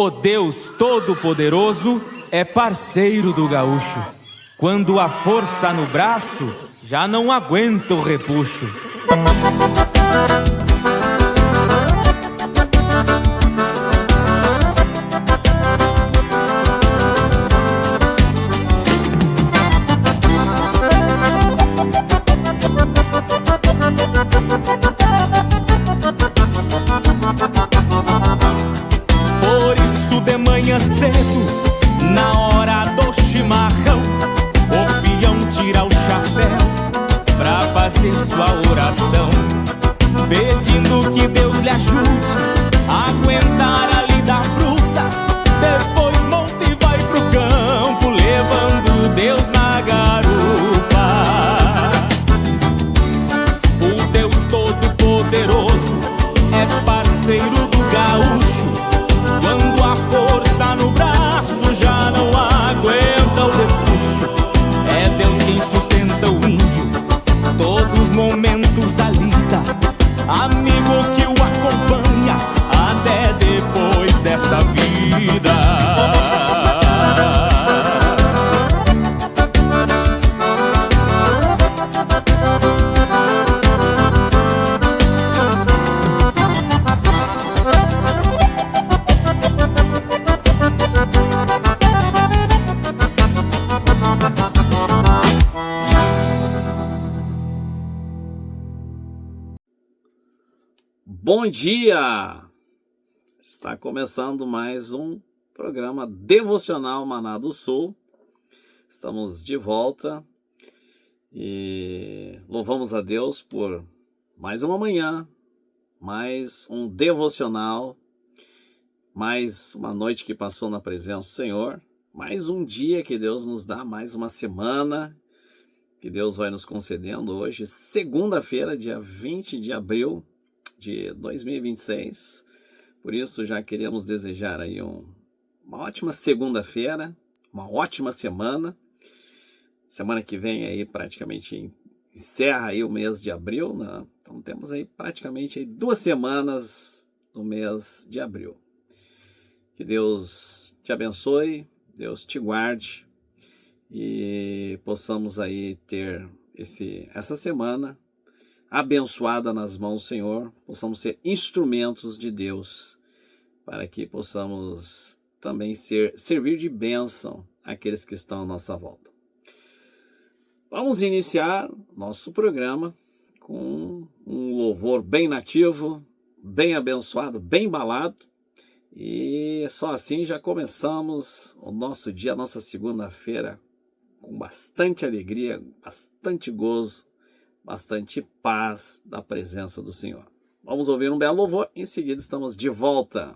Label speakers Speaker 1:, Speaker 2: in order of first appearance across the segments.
Speaker 1: O Deus Todo-Poderoso é parceiro do gaúcho. Quando a força no braço, já não aguenta o repuxo.
Speaker 2: Cedo, na hora do chimarrão, o peão tira o chapéu pra fazer sua oração, pedindo que Deus lhe ajude a aguentar a lida bruta. Depois monta e vai pro campo, levando Deus na garupa. O Deus Todo-Poderoso é parceiro do gaúcho. Quando a força no braço já não aguenta o repuxo, é Deus quem sustenta o índio todos os momentos da lida, amigo que o acompanha até depois desta vida.
Speaker 3: Bom dia! Está começando mais um programa devocional Maná do Sul. Estamos de volta e louvamos a Deus por mais uma manhã, mais um devocional, mais uma noite que passou na presença do Senhor, mais um dia que Deus nos dá, mais uma semana que Deus vai nos concedendo hoje, segunda-feira, dia 20 de abril de 2026. Por isso já queríamos desejar aí uma ótima segunda-feira, uma ótima semana. Semana que vem aí praticamente encerra aí o mês de abril, né? Então temos aí praticamente aí 2 semanas do mês de abril. Que Deus te abençoe, Deus te guarde e possamos aí ter essa semana abençoada nas mãos do Senhor, possamos ser instrumentos de Deus, para que possamos também servir de bênção àqueles que estão à nossa volta. Vamos iniciar nosso programa com um louvor bem nativo, bem abençoado, bem embalado, e só assim já começamos o nosso dia, a nossa segunda-feira, com bastante alegria, bastante gozo, bastante paz da presença do Senhor. Vamos ouvir um belo louvor, em seguida estamos de volta.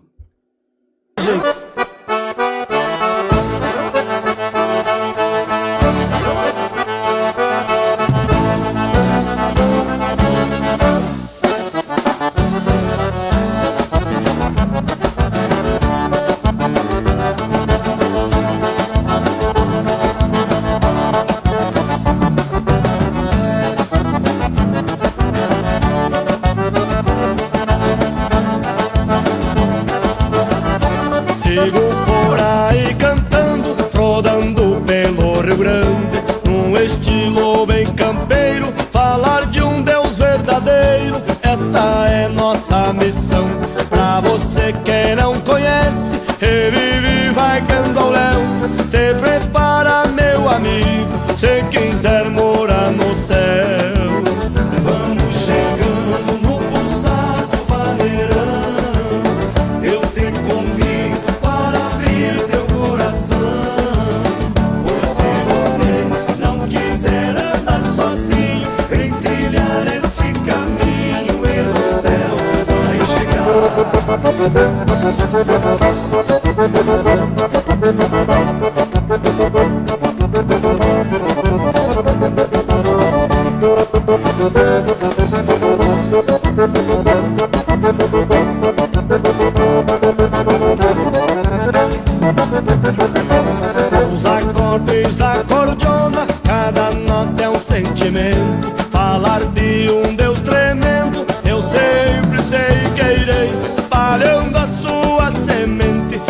Speaker 4: Os acordes da cordiona, cada nota é um sentimento. Falar de um Deus tremendo, eu sempre sei que irei espalhando a sua semente.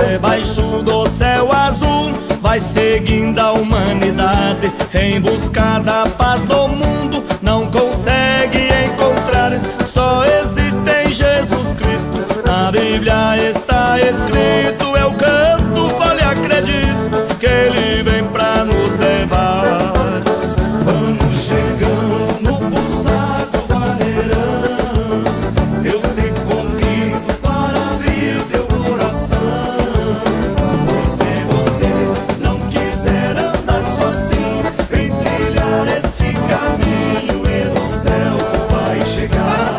Speaker 4: Debaixo do céu azul vai seguindo a humanidade em busca da paz do mundo, não consegue encontrar. Só existe em Jesus Cristo, na Bíblia está escrito. Eu canto, fale, acredito que Ele vem pra nos levar. Vamos chegando no pulsar do vaneirão, eu te convido para abrir o teu coração. Pois se você não quiser andar sozinho, vem trilhar este caminho e no céu tu vai chegar.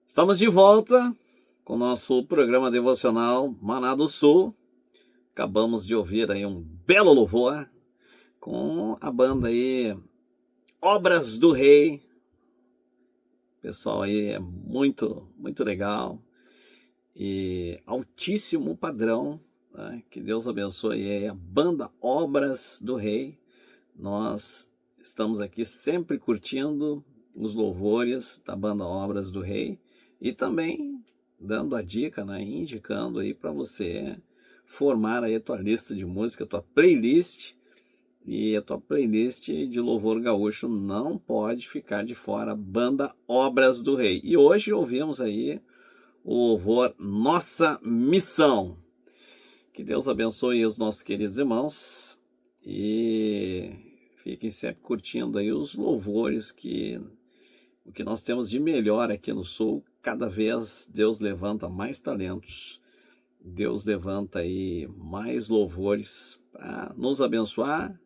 Speaker 3: Estamos de volta com o nosso programa devocional Maná do Sul. Acabamos de ouvir aí um belo louvor com a banda aí Obras do Rei. O pessoal aí é muito, muito legal e altíssimo padrão, né? Que Deus abençoe aí a banda Obras do Rei. Nós estamos aqui sempre curtindo os louvores da banda Obras do Rei. E também dando a dica, né, indicando aí para você formar aí a tua lista de música, a tua playlist. E a tua playlist de louvor gaúcho não pode ficar de fora, banda Obras do Rei. E hoje ouvimos aí o louvor Nossa Missão. Que Deus abençoe os nossos queridos irmãos e fiquem sempre curtindo aí os louvores o que nós temos de melhor aqui no Sul. Cada vez Deus levanta mais talentos, Deus levanta aí mais louvores para nos abençoar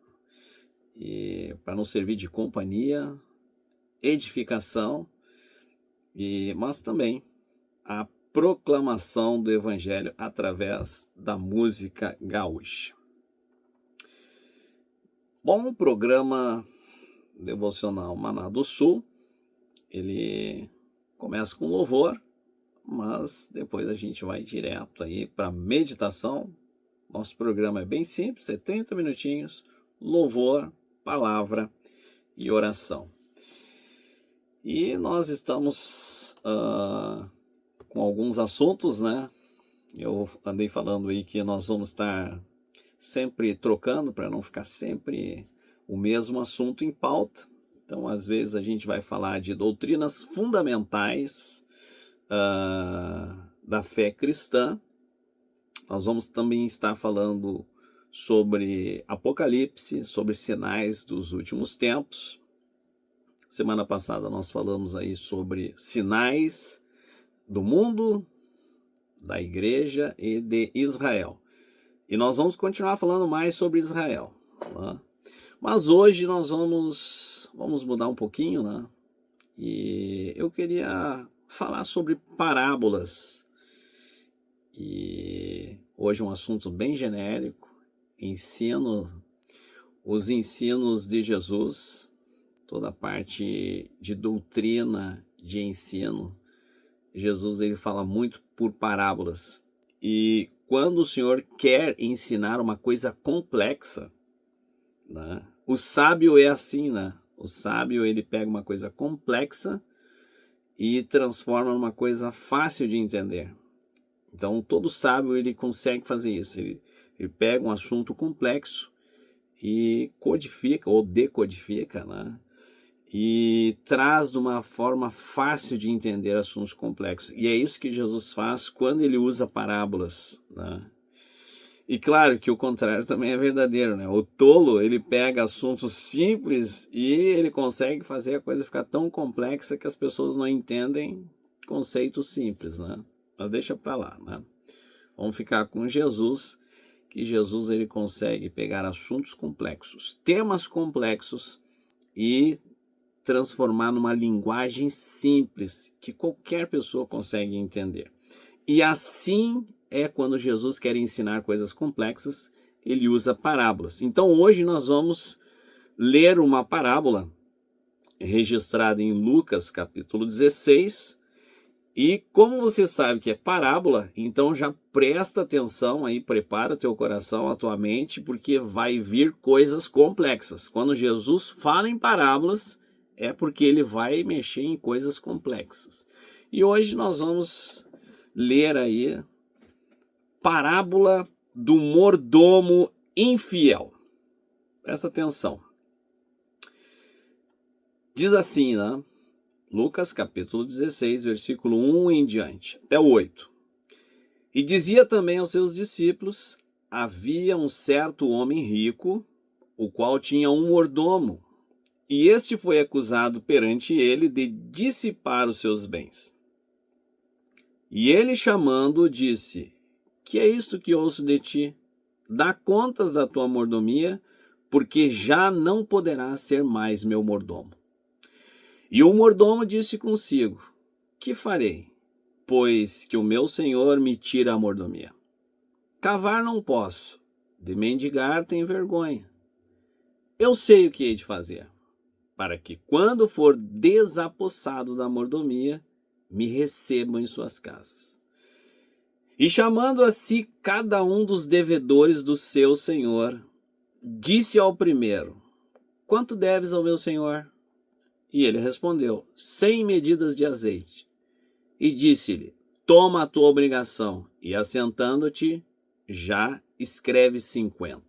Speaker 3: e para nos servir de companhia, edificação, mas também a proclamação do Evangelho através da música gaúcha. Bom, o programa devocional Maná do Sul, ele começa com louvor, mas depois a gente vai direto aí para meditação. Nosso programa é bem simples, 30 minutinhos, louvor, palavra e oração. E nós estamos com alguns assuntos, né? Eu andei falando aí que nós vamos estar sempre trocando para não ficar sempre o mesmo assunto em pauta. Então, às vezes, a gente vai falar de doutrinas fundamentais da fé cristã. Nós vamos também estar falando sobre Apocalipse, sobre sinais dos últimos tempos. Semana passada nós falamos aí sobre sinais do mundo, da igreja e de Israel. E nós vamos continuar falando mais sobre Israel, né? Mas hoje nós vamos mudar um pouquinho, né? E eu queria falar sobre parábolas. E hoje é um assunto bem genérico, os ensinos de Jesus, toda a parte de doutrina, de ensino. Jesus ele fala muito por parábolas. E quando o Senhor quer ensinar uma coisa complexa, né? O sábio é assim, né? O sábio ele pega uma coisa complexa e transforma numa coisa fácil de entender. Então todo sábio ele consegue fazer isso. Ele pega um assunto complexo e codifica ou decodifica, né? E traz de uma forma fácil de entender assuntos complexos. E é isso que Jesus faz quando ele usa parábolas, né? E claro que o contrário também é verdadeiro, né? O tolo, ele pega assuntos simples e ele consegue fazer a coisa ficar tão complexa que as pessoas não entendem conceitos simples, né? Mas deixa para lá, né? Vamos ficar com Jesus, que Jesus ele consegue pegar assuntos complexos, temas complexos e transformar numa linguagem simples que qualquer pessoa consegue entender. E assim é quando Jesus quer ensinar coisas complexas, ele usa parábolas. Então hoje nós vamos ler uma parábola registrada em Lucas capítulo 16. E como você sabe que é parábola, então já presta atenção aí, prepara teu coração, a tua mente, porque vai vir coisas complexas. Quando Jesus fala em parábolas, é porque ele vai mexer em coisas complexas. E hoje nós vamos ler aí parábola do mordomo infiel. Presta atenção. Diz assim, né? Lucas capítulo 16, versículo 1 em diante, até o 8. E dizia também aos seus discípulos: havia um certo homem rico, o qual tinha um mordomo, e este foi acusado perante ele de dissipar os seus bens. E ele, chamando-o, disse: que é isto que ouço de ti? Dá contas da tua mordomia, porque já não poderás ser mais meu mordomo. E o mordomo disse consigo: que farei, pois que o meu senhor me tira a mordomia? Cavar não posso, de mendigar tenho vergonha. Eu sei o que hei de fazer, para que quando for desapossado da mordomia, me recebam em suas casas. E chamando a si cada um dos devedores do seu senhor, disse ao primeiro: quanto deves ao meu senhor? E ele respondeu: 100 medidas de azeite. E disse-lhe: toma a tua obrigação, e assentando-te, já escreve 50.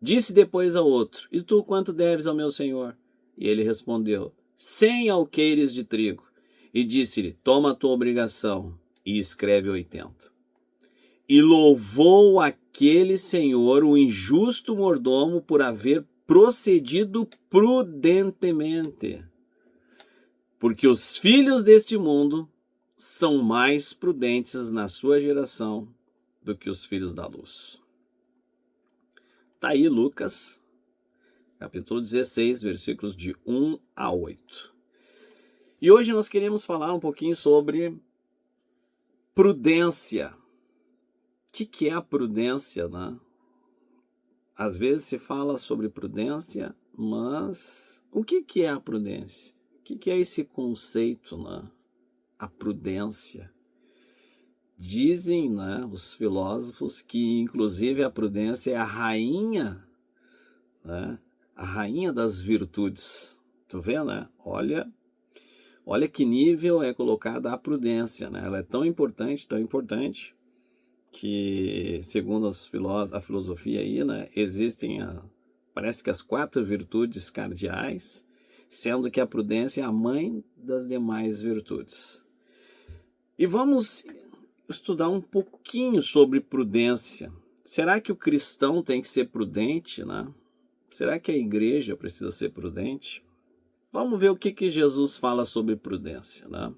Speaker 3: Disse depois ao outro: e tu quanto deves ao meu senhor? E ele respondeu: 100 alqueires de trigo. E disse-lhe: toma a tua obrigação, e escreve 80. E louvou aquele senhor, o injusto mordomo, por haver procedido prudentemente, porque os filhos deste mundo são mais prudentes na sua geração do que os filhos da luz. Está aí Lucas, capítulo 16, versículos de 1 a 8. E hoje nós queremos falar um pouquinho sobre prudência. O que é a prudência, né? Às vezes se fala sobre prudência, mas o que é a prudência? O que é esse conceito, né? A prudência. Dizem, né, os filósofos que inclusive a prudência é a rainha, né? A rainha das virtudes. Tu vê, né? Olha que nível é colocada a prudência, né? Ela é tão importante, que, segundo a filosofia aí, né, existem, parece que as 4 virtudes cardeais, sendo que a prudência é a mãe das demais virtudes. E vamos estudar um pouquinho sobre prudência. Será que o cristão tem que ser prudente, né? Será que a igreja precisa ser prudente? Vamos ver o que Jesus fala sobre prudência, né?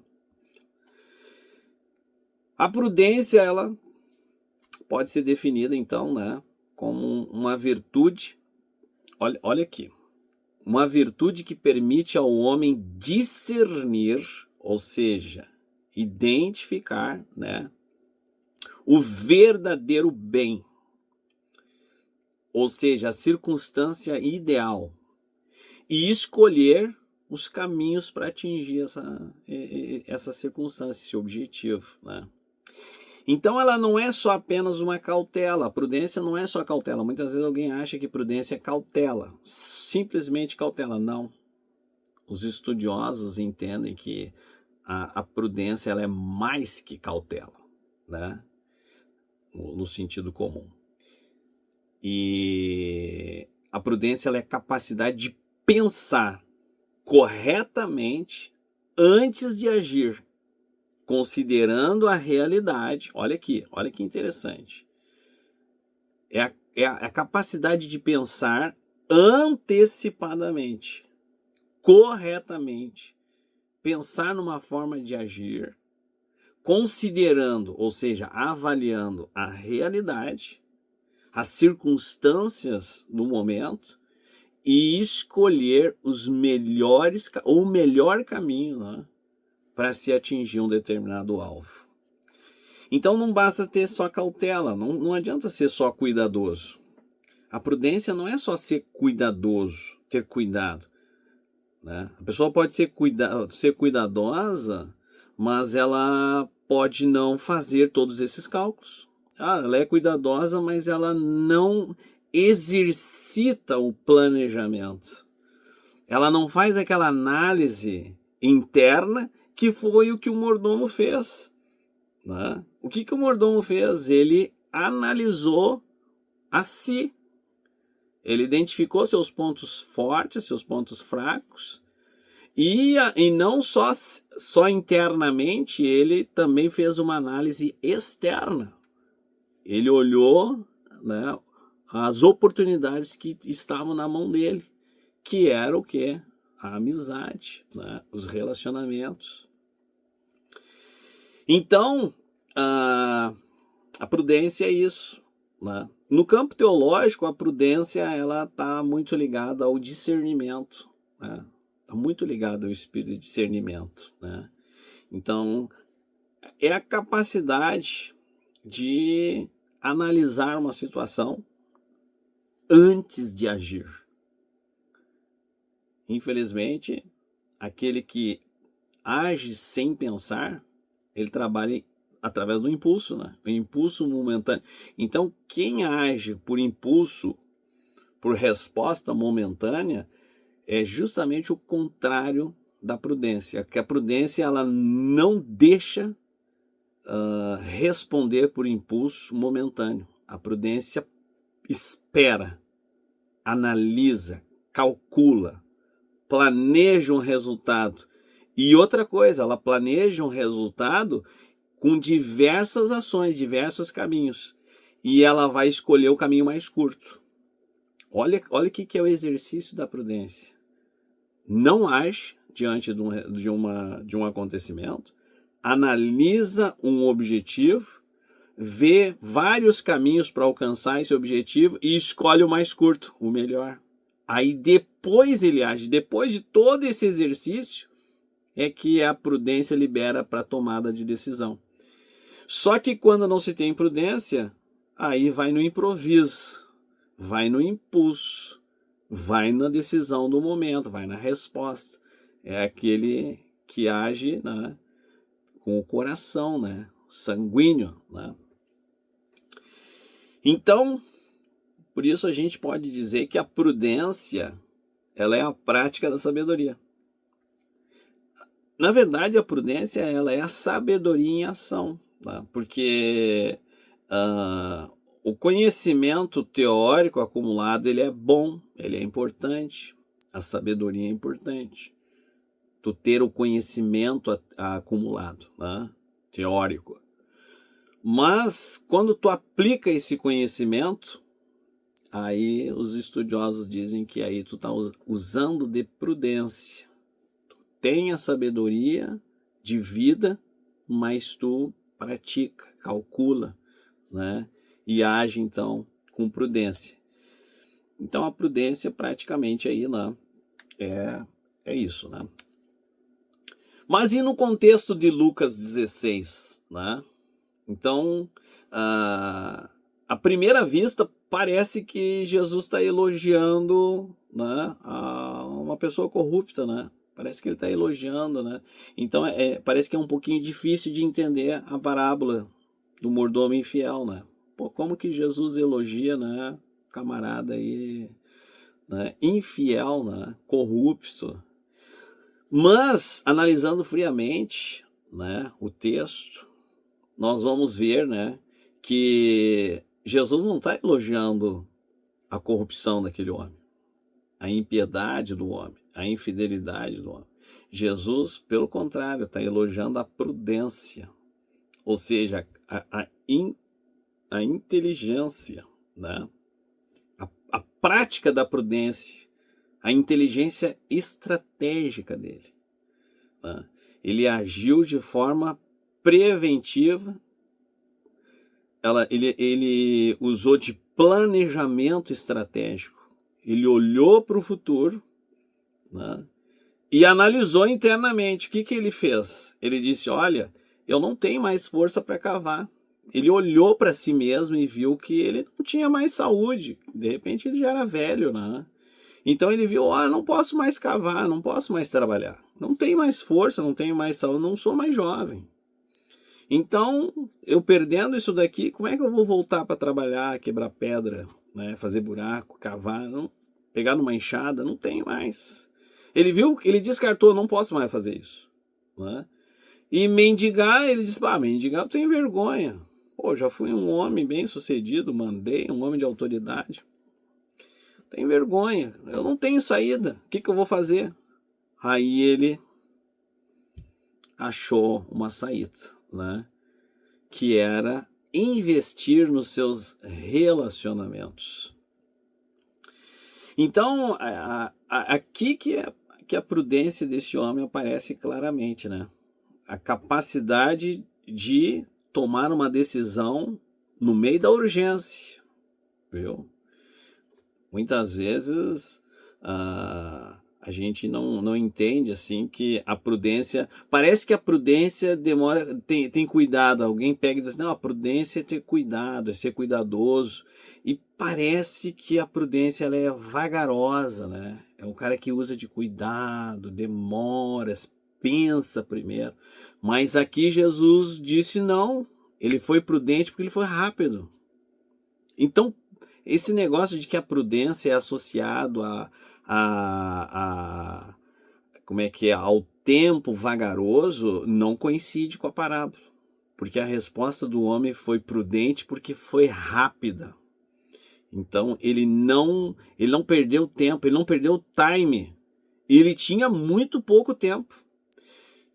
Speaker 3: A prudência, ela pode ser definida, então, né, como uma virtude, olha aqui, uma virtude que permite ao homem discernir, ou seja, identificar, né, o verdadeiro bem, ou seja, a circunstância ideal, e escolher os caminhos para atingir essa circunstância, esse objetivo, né? Então ela não é só apenas uma cautela, a prudência não é só cautela. Muitas vezes alguém acha que prudência é cautela, simplesmente cautela. Não. Os estudiosos entendem que a prudência ela é mais que cautela, né? No sentido comum. E a prudência ela é a capacidade de pensar corretamente antes de agir, considerando a realidade. Olha aqui, olha que interessante. É a capacidade de pensar antecipadamente, corretamente, pensar numa forma de agir, considerando, ou seja, avaliando a realidade, as circunstâncias do momento e escolher o melhor caminho, né, para se atingir um determinado alvo. Então não basta ter só cautela, não adianta ser só cuidadoso. A prudência não é só ser cuidadoso, ter cuidado, né? A pessoa pode ser cuidadosa, mas ela pode não fazer todos esses cálculos. Ela é cuidadosa, mas ela não exercita o planejamento. Ela não faz aquela análise interna que foi o que o mordomo fez, né? O que o mordomo fez? Ele analisou a si. Ele identificou seus pontos fortes, seus pontos fracos, e não só internamente, ele também fez uma análise externa. Ele olhou, né, as oportunidades que estavam na mão dele, que era o quê? A amizade, né, os relacionamentos. Então, a prudência é isso, né? No campo teológico, a prudência ela está muito ligada ao discernimento, né? Está muito ligada ao espírito de discernimento, né? Então, é a capacidade de analisar uma situação antes de agir. Infelizmente, aquele que age sem pensar, ele trabalha através do impulso, né? O impulso momentâneo. Então, quem age por impulso, por resposta momentânea, é justamente o contrário da prudência. Que a prudência ela não deixa responder por impulso momentâneo. A prudência espera, analisa, calcula, planeja um resultado. E outra coisa, ela planeja um resultado com diversas ações, diversos caminhos. E ela vai escolher o caminho mais curto. Olha o que é o exercício da prudência. Não age diante de um acontecimento, analisa um objetivo, vê vários caminhos para alcançar esse objetivo e escolhe o mais curto, o melhor. Aí depois ele age, depois de todo esse exercício, é que a prudência libera para a tomada de decisão. Só que quando não se tem prudência, aí vai no improviso, vai no impulso, vai na decisão do momento, vai na resposta. É aquele que age, né, com o coração, né, sanguíneo, né? Então, por isso a gente pode dizer que a prudência, ela é a prática da sabedoria. Na verdade, a prudência ela é a sabedoria em ação, tá? Porque o conhecimento teórico acumulado ele é bom, ele é importante, a sabedoria é importante. Tu ter o conhecimento acumulado, né? Teórico. Mas quando tu aplica esse conhecimento, aí os estudiosos dizem que aí tu está usando de prudência. Tem a sabedoria de vida, mas tu pratica, calcula, né? E age, então, com prudência. Então, a prudência praticamente aí, né, é isso, né? Mas e no contexto de Lucas 16, né? Então, à primeira vista, parece que Jesus está elogiando, né, uma pessoa corrupta, né? Parece que ele está elogiando, né? Então, parece que é um pouquinho difícil de entender a parábola do mordomo infiel, né? Pô, como que Jesus elogia, né, camarada aí, né, infiel, né, corrupto? Mas, analisando friamente, né, o texto, nós vamos ver, né, que Jesus não está elogiando a corrupção daquele homem, a impiedade do homem, a infidelidade do homem. Jesus, pelo contrário, está elogiando a prudência, ou seja, a inteligência, né? A prática da prudência, a inteligência estratégica dele, né? Ele agiu de forma preventiva, ele usou de planejamento estratégico, ele olhou para o futuro, né, e analisou internamente. O que ele fez? Ele disse, olha, eu não tenho mais força para cavar. Ele olhou para si mesmo e viu que ele não tinha mais saúde. De repente ele já era velho, né? Então ele viu, eu não posso mais cavar, não posso mais trabalhar. Não tenho mais força, não tenho mais saúde, não sou mais jovem. Então, eu perdendo isso daqui, como é que eu vou voltar para trabalhar, quebrar pedra, né, fazer buraco, cavar, não, pegar numa enxada? Não tenho mais. Ele viu, ele descartou, não posso mais fazer isso, né? E mendigar, ele disse, mendigar eu tenho vergonha. Pô, já fui um homem bem sucedido, mandei, um homem de autoridade. Tenho vergonha, eu não tenho saída, o que eu vou fazer? Aí ele achou uma saída, né? Que era investir nos seus relacionamentos. Então, aqui que a prudência deste homem aparece claramente, né? A capacidade de tomar uma decisão no meio da urgência, viu? Muitas vezes a gente não entende assim que a prudência, parece que a prudência demora, tem cuidado, alguém pega e diz assim, não, a prudência é ter cuidado, é ser cuidadoso, e parece que a prudência ela é vagarosa, né? É um cara que usa de cuidado, demora, pensa primeiro, mas aqui Jesus disse não, ele foi prudente porque ele foi rápido. Então esse negócio de que a prudência é associado como é que é, ao tempo vagaroso, não coincide com a parábola. Porque a resposta do homem foi prudente porque foi rápida. Então ele não perdeu tempo, ele não perdeu o time. Ele tinha muito pouco tempo.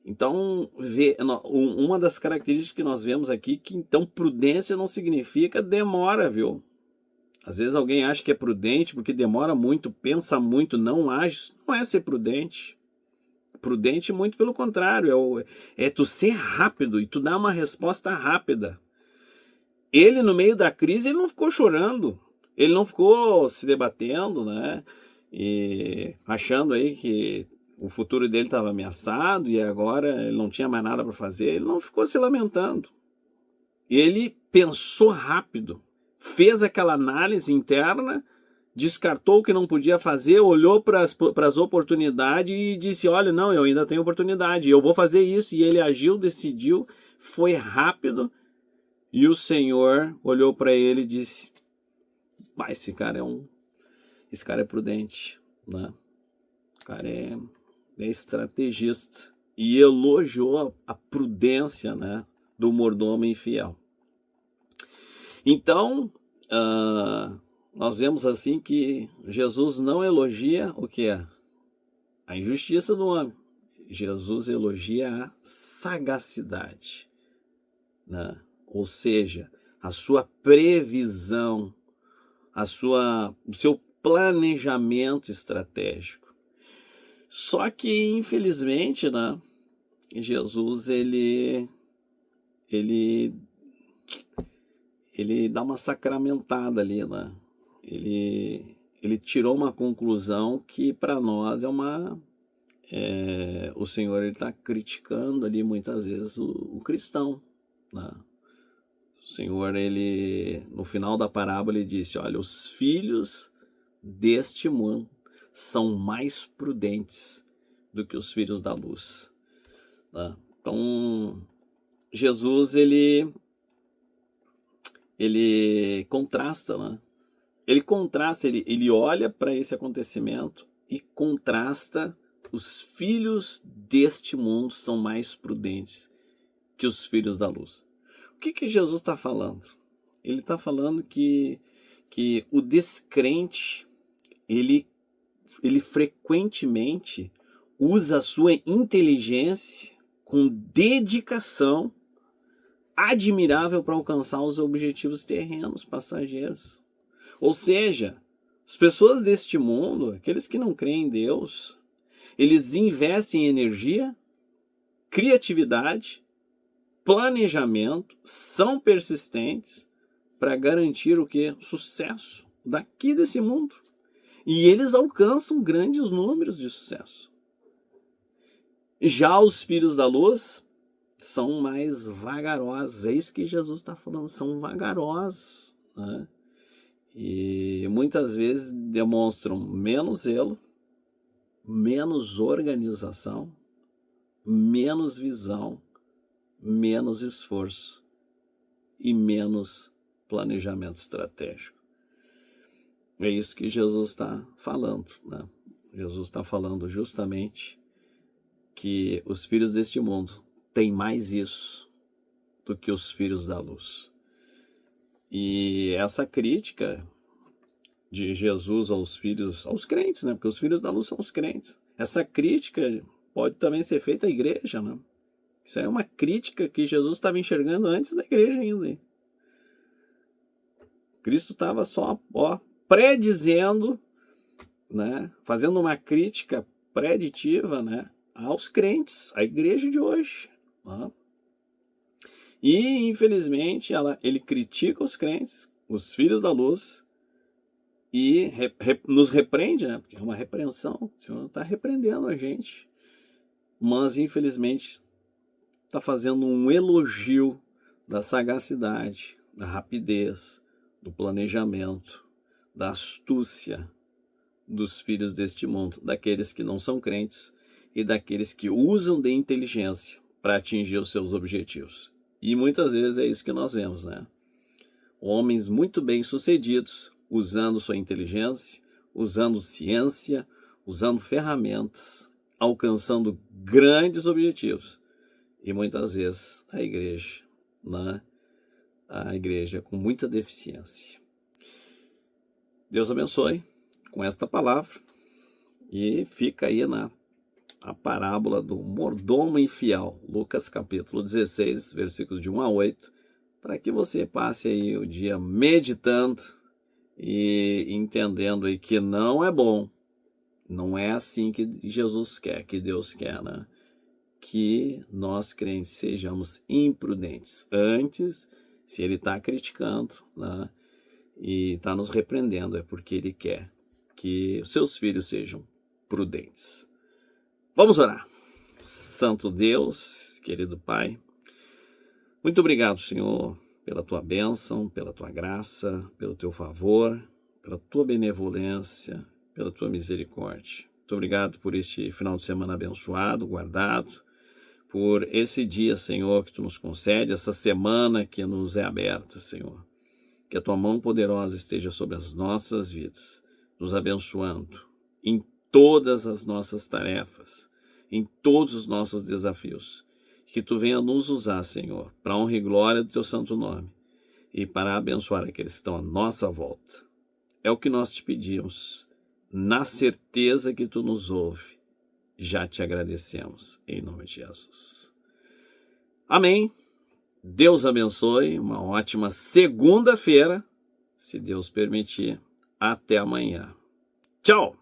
Speaker 3: Então, uma das características que nós vemos aqui, que então prudência não significa demora, viu? Às vezes alguém acha que é prudente porque demora muito, pensa muito, não age. Não é ser prudente. Prudente, muito pelo contrário, é tu ser rápido e tu dar uma resposta rápida. Ele, no meio da crise, ele não ficou chorando, ele não ficou se debatendo, né? E achando aí que o futuro dele estava ameaçado e agora ele não tinha mais nada para fazer. Ele não ficou se lamentando. Ele pensou rápido. Fez aquela análise interna, descartou o que não podia fazer, olhou para as oportunidades e disse, olha, não, eu ainda tenho oportunidade, eu vou fazer isso. E ele agiu, decidiu, foi rápido, e o Senhor olhou para ele e disse, esse cara é prudente, né? O cara é estrategista. E elogiou a prudência, né, do mordomo infiel. Então, nós vemos assim que Jesus não elogia o que é? A injustiça do homem. Jesus elogia a sagacidade, né? Ou seja, a sua previsão, o seu planejamento estratégico. Só que, infelizmente, né, Jesus, ele dá uma sacramentada ali, né? Ele tirou uma conclusão que para nós o Senhor está criticando ali muitas vezes o cristão, né? O Senhor, no final da parábola, ele disse, olha, os filhos deste mundo são mais prudentes do que os filhos da luz, né? Então, Jesus, ele contrasta, né? Ele olha para esse acontecimento e contrasta. Os filhos deste mundo são mais prudentes que os filhos da luz. O que Jesus está falando? Ele está falando que o descrente, ele frequentemente usa a sua inteligência com dedicação admirável para alcançar os objetivos terrenos, passageiros. Ou seja, as pessoas deste mundo, aqueles que não creem em Deus, eles investem em energia, criatividade, planejamento, são persistentes para garantir o quê? Sucesso daqui desse mundo. E eles alcançam grandes números de sucesso. Já os filhos da luz são mais vagarosos. É isso que Jesus está falando, são vagarosos, né? E muitas vezes demonstram menos zelo, menos organização, menos visão, menos esforço e menos planejamento estratégico. É isso que Jesus está falando, né? Jesus está falando justamente que os filhos deste mundo têm mais isso do que os filhos da luz. E essa crítica de Jesus aos filhos, aos crentes, né? Porque os filhos da luz são os crentes. Essa crítica pode também ser feita à igreja, né? Isso é uma crítica que Jesus estava enxergando antes da igreja ainda. Cristo estava só predizendo, né? Fazendo uma crítica preditiva, né? Aos crentes, à igreja de hoje, né? E, infelizmente, ele critica os crentes, os filhos da luz, e nos repreende, né? Porque é uma repreensão. O Senhor está repreendendo a gente. Mas, infelizmente, está fazendo um elogio da sagacidade, da rapidez, do planejamento, da astúcia dos filhos deste mundo, daqueles que não são crentes e daqueles que usam de inteligência para atingir os seus objetivos. E muitas vezes é isso que nós vemos, né? Homens muito bem-sucedidos, usando sua inteligência, usando ciência, usando ferramentas, alcançando grandes objetivos. E muitas vezes a igreja, né? A igreja com muita deficiência. Deus abençoe com esta palavra. E fica aí a parábola do mordomo infiel, Lucas capítulo 16, versículos de 1 a 8, para que você passe aí o dia meditando e entendendo aí que não é bom, não é assim que Jesus quer, que Deus quer, né? Que nós crentes sejamos imprudentes. Antes, se ele está criticando, né, e está nos repreendendo, é porque ele quer que os seus filhos sejam prudentes. Vamos orar. Santo Deus, querido Pai, muito obrigado, Senhor, pela tua bênção, pela tua graça, pelo teu favor, pela tua benevolência, pela tua misericórdia. Muito obrigado por este final de semana abençoado, guardado, por esse dia, Senhor, que tu nos concede, essa semana que nos é aberta, Senhor. Que a tua mão poderosa esteja sobre as nossas vidas, nos abençoando em todas as nossas tarefas, em todos os nossos desafios. Que tu venha nos usar, Senhor, para a honra e glória do teu santo nome e para abençoar aqueles que estão à nossa volta. É o que nós te pedimos, na certeza que tu nos ouve. Já te agradecemos, em nome de Jesus. Amém. Deus abençoe, uma ótima segunda-feira, se Deus permitir. Até amanhã. Tchau!